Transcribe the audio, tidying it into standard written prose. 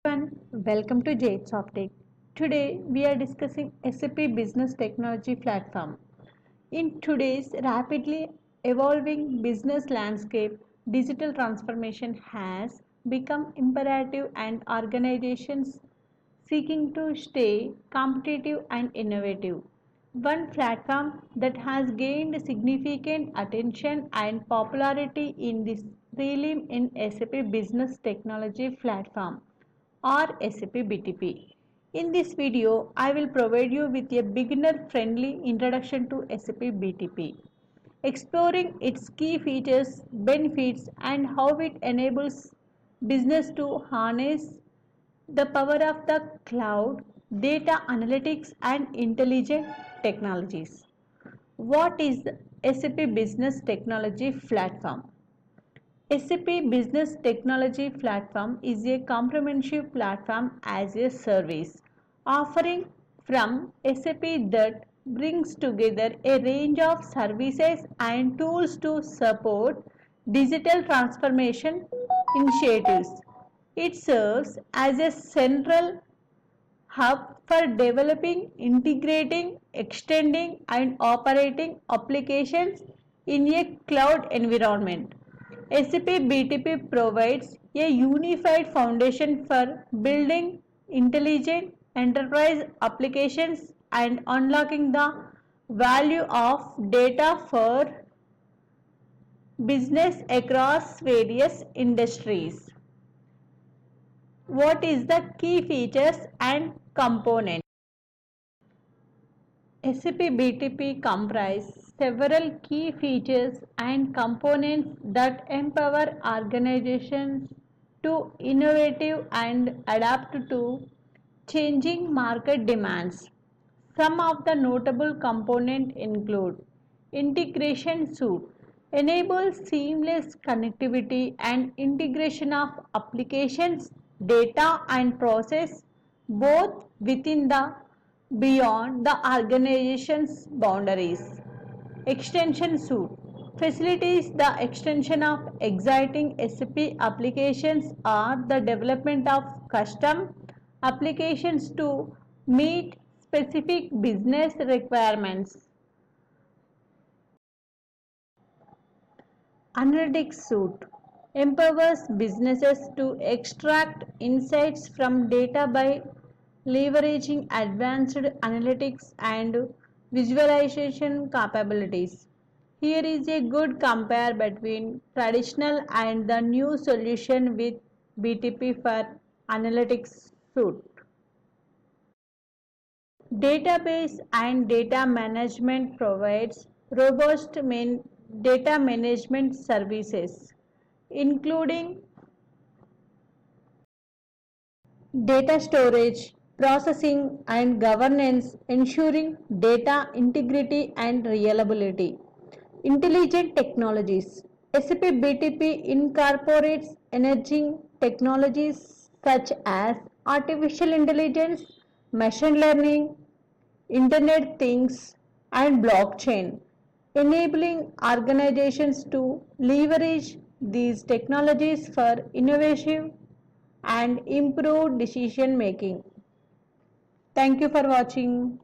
Everyone, welcome to Softech. Today we are discussing SAP Business Technology Platform. In today's rapidly evolving business landscape, digital transformation has become imperative and organizations seeking to stay competitive and innovative. One platform that has gained significant attention and popularity in this realm in SAP Business Technology Platform or SAP BTP. In this video, I will provide you with a beginner-friendly introduction to SAP BTP, exploring its key features, benefits, and how it enables business to harness the power of the cloud, data analytics, and intelligent technologies. What is the SAP Business Technology Platform? SAP Business Technology Platform is a comprehensive platform as a service offering from SAP that brings together a range of services and tools to support digital transformation initiatives. It serves as a central hub for developing, integrating, extending, and operating applications in a cloud environment. SAP BTP provides a unified foundation for building intelligent enterprise applications and unlocking the value of data for business across various industries. What is the key features and components? SAP BTP comprises several key features and components that empower organizations to innovative and adapt to changing market demands. Some of the notable components include integration suite, enables seamless connectivity and integration of applications, data and process both within the beyond the organization's boundaries. Extension suite facilitates the extension of existing SAP applications or the development of custom applications to meet specific business requirements. Analytics suite empowers businesses to extract insights from data by leveraging advanced analytics and visualization capabilities. Here is a good compare between traditional and the new solution with BTP for analytics suite. Database and data management provides robust data management services, including data storage, processing, and governance, ensuring data integrity and reliability. Intelligent technologies. SAP BTP incorporates emerging technologies such as artificial intelligence, machine learning, Internet Things, and blockchain, enabling organizations to leverage these technologies for innovation and improve decision making. Thank you for watching.